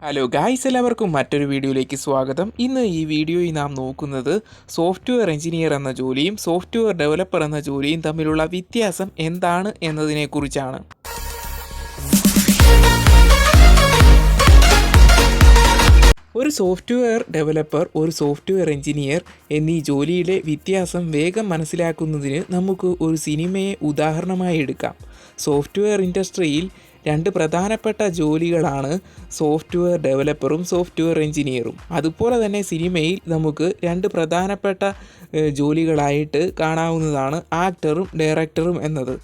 Hello guys, എല്ലാവർക്കും മറ്റൊരു വീഡിയോയിലേക്ക് സ്വാഗതം. ഇന്ന് ഈ വീഡിയോയിൽ നാം നോക്കുന്നത് സോഫ്റ്റ്വെയർ എഞ്ചിനീയർ എന്ന ജോലിയും സോഫ്റ്റ്വെയർ ഡെവലപ്പർ എന്ന ജോലിയും തമ്മിലുള്ള വ്യത്യാസം എന്താണ് എന്നതിനെക്കുറിച്ചാണ്. ഒരു സോഫ്റ്റ്വെയർ ഡെവലപ്പർ, ഒരു സോഫ്റ്റ്വെയർ എഞ്ചിനീയർ എന്നീ ജോലിയിലെ വ്യത്യാസം വേഗം മനസ്സിലാക്കുന്നതിന് നമുക്ക് ഒരു സിനിമയെ ഉദാഹരണമായി എടുക്കാം. സോഫ്റ്റ്വെയർ ഇൻഡസ്ട്രിയിൽ രണ്ട് പ്രധാനപ്പെട്ട ജോലികളാണ് സോഫ്റ്റ്വെയർ ഡെവലപ്പറും സോഫ്റ്റ്വെയർ എഞ്ചിനീയറും. അതുപോലെ തന്നെ സിനിമയിൽ നമുക്ക് രണ്ട് പ്രധാനപ്പെട്ട ജോലികളായിട്ട് കാണാവുന്നതാണ് ആക്ടറും ഡയറക്ടറും എന്നത്.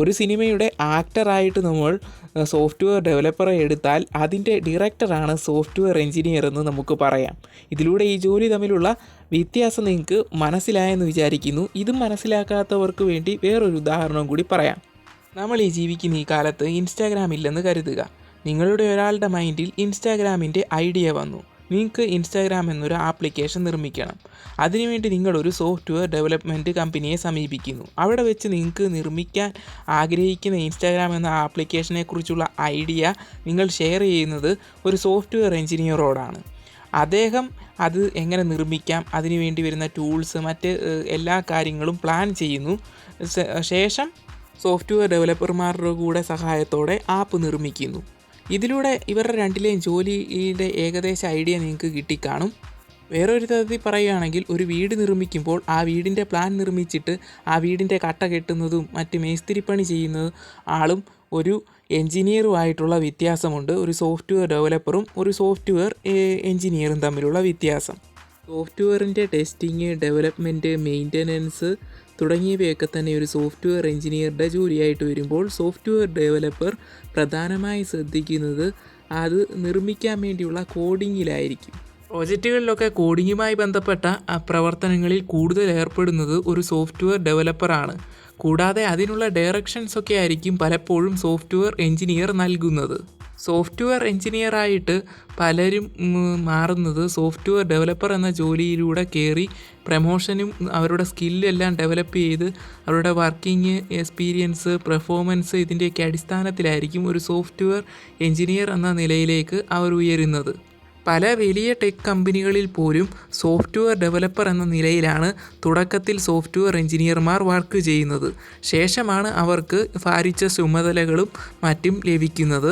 ഒരു സിനിമയുടെ ആക്ടറായിട്ട് നമ്മൾ സോഫ്റ്റ്വെയർ ഡെവലപ്പറെ എടുത്താൽ അതിൻ്റെ ഡയറക്ടറാണ് സോഫ്റ്റ്വെയർ എഞ്ചിനീയർ എന്ന് നമുക്ക് പറയാം. ഇതിലൂടെ ഈ ജോലി തമ്മിലുള്ള വ്യത്യാസം നിങ്ങൾക്ക് മനസ്സിലായെന്ന് വിചാരിക്കുന്നു. ഇതും മനസ്സിലാക്കാത്തവർക്ക് വേണ്ടി വേറൊരു ഉദാഹരണം കൂടി പറയാം. നമ്മൾ ഈ ജീവിക്കുന്ന ഈ കാലത്ത് ഇൻസ്റ്റാഗ്രാം ഇല്ലെന്ന് കരുതുക. നിങ്ങളുടെ ഒരാളുടെ മൈൻഡിൽ ഇൻസ്റ്റാഗ്രാമിൻ്റെ ഐഡിയ വന്നു. നിങ്ങൾക്ക് ഇൻസ്റ്റാഗ്രാം എന്നൊരു ആപ്ലിക്കേഷൻ നിർമ്മിക്കണം. അതിനുവേണ്ടി നിങ്ങളൊരു സോഫ്റ്റ്വെയർ ഡെവലപ്മെൻറ്റ് കമ്പനിയെ സമീപിക്കുന്നു. അവിടെ വെച്ച് നിങ്ങൾക്ക് നിർമ്മിക്കാൻ ആഗ്രഹിക്കുന്ന ഇൻസ്റ്റാഗ്രാം എന്ന ആപ്ലിക്കേഷനെക്കുറിച്ചുള്ള ഐഡിയ നിങ്ങൾ ഷെയർ ചെയ്യുന്നത് ഒരു സോഫ്റ്റ്വെയർ എഞ്ചിനീയറോടാണ്. അദ്ദേഹം അത് എങ്ങനെ നിർമ്മിക്കാം, അതിനുവേണ്ടി വരുന്ന ടൂൾസ്, മറ്റ് എല്ലാ കാര്യങ്ങളും പ്ലാൻ ചെയ്യുന്നു. ശേഷം സോഫ്റ്റ്വെയർ ഡെവലപ്പർമാരുടെ കൂടെ സഹായത്തോടെ ആപ്പ് നിർമ്മിക്കുന്നു. ഇതിലൂടെ ഇവരുടെ രണ്ടിലെയും ജോലിയുടെ ഏകദേശ ഐഡിയ നിങ്ങൾക്ക് കിട്ടിക്കാണും. വേറൊരു തരത്തിൽ പറയുകയാണെങ്കിൽ, ഒരു വീട് നിർമ്മിക്കുമ്പോൾ ആ വീടിൻ്റെ പ്ലാൻ നിർമ്മിച്ചിട്ട് ആ വീടിൻ്റെ കട്ട കെട്ടുന്നതും മറ്റ് മേസ്തിരിപ്പണി ചെയ്യുന്ന ആളും ഒരു എൻജിനീയറുമായിട്ടുള്ള വ്യത്യാസമുണ്ട്. ഒരു സോഫ്റ്റ്വെയർ ഡെവലപ്പറും ഒരു സോഫ്റ്റ്വെയർ എൻജിനീയറും തമ്മിലുള്ള വ്യത്യാസം. സോഫ്റ്റ്വെയറിൻ്റെ ടെസ്റ്റിങ്, ഡെവലപ്മെൻറ്റ്, മെയിൻ്റനൻസ് തുടങ്ങിയവയൊക്കെ തന്നെ ഒരു സോഫ്റ്റ്വെയർ എഞ്ചിനീയറുടെ ജോലിയായിട്ട് വരുമ്പോൾ, സോഫ്റ്റ്വെയർ ഡെവലപ്പർ പ്രധാനമായി ശ്രദ്ധിക്കുന്നത് അത് നിർമ്മിക്കാൻ വേണ്ടിയുള്ള കോഡിങ്ങിലായിരിക്കും. പ്രോജക്റ്റുകളിലൊക്കെ കോഡിങ്ങുമായി ബന്ധപ്പെട്ട പ്രവർത്തനങ്ങളിൽ കൂടുതൽ ഏർപ്പെടുന്നത് ഒരു സോഫ്റ്റ്വെയർ ഡെവലപ്പറാണ്. കൂടാതെ അതിനുള്ള ഡയറക്ഷൻസൊക്കെ ആയിരിക്കും പലപ്പോഴും സോഫ്റ്റ്വെയർ എഞ്ചിനീയർ നൽകുന്നത്. സോഫ്റ്റ്വെയർ എഞ്ചിനീയറായിട്ട് പലരും മാറുന്നത് സോഫ്റ്റ്വെയർ ഡെവലപ്പർ എന്ന ജോലിയിലൂടെ കയറി പ്രമോഷനും അവരുടെ സ്കില്ലെല്ലാം ഡെവലപ്പ് ചെയ്ത് അവരുടെ വർക്കിംഗ് എക്സ്പീരിയൻസ്, പെർഫോമൻസ് ഇതിൻ്റെയൊക്കെ അടിസ്ഥാനത്തിലായിരിക്കും ഒരു സോഫ്റ്റ്വെയർ എഞ്ചിനീയർ എന്ന നിലയിലേക്ക് അവർ ഉയരുന്നത്. പല വലിയ ടെക് കമ്പനികളിൽ പോലും സോഫ്റ്റ്വെയർ ഡെവലപ്പർ എന്ന നിലയിലാണ് തുടക്കത്തിൽ സോഫ്റ്റ്വെയർ എഞ്ചിനീയർമാർ വർക്ക് ചെയ്യുന്നത്. ശേഷമാണ് അവർക്ക് ഭാരിച്ച ചുമതലകളും മറ്റും ലഭിക്കുന്നത്.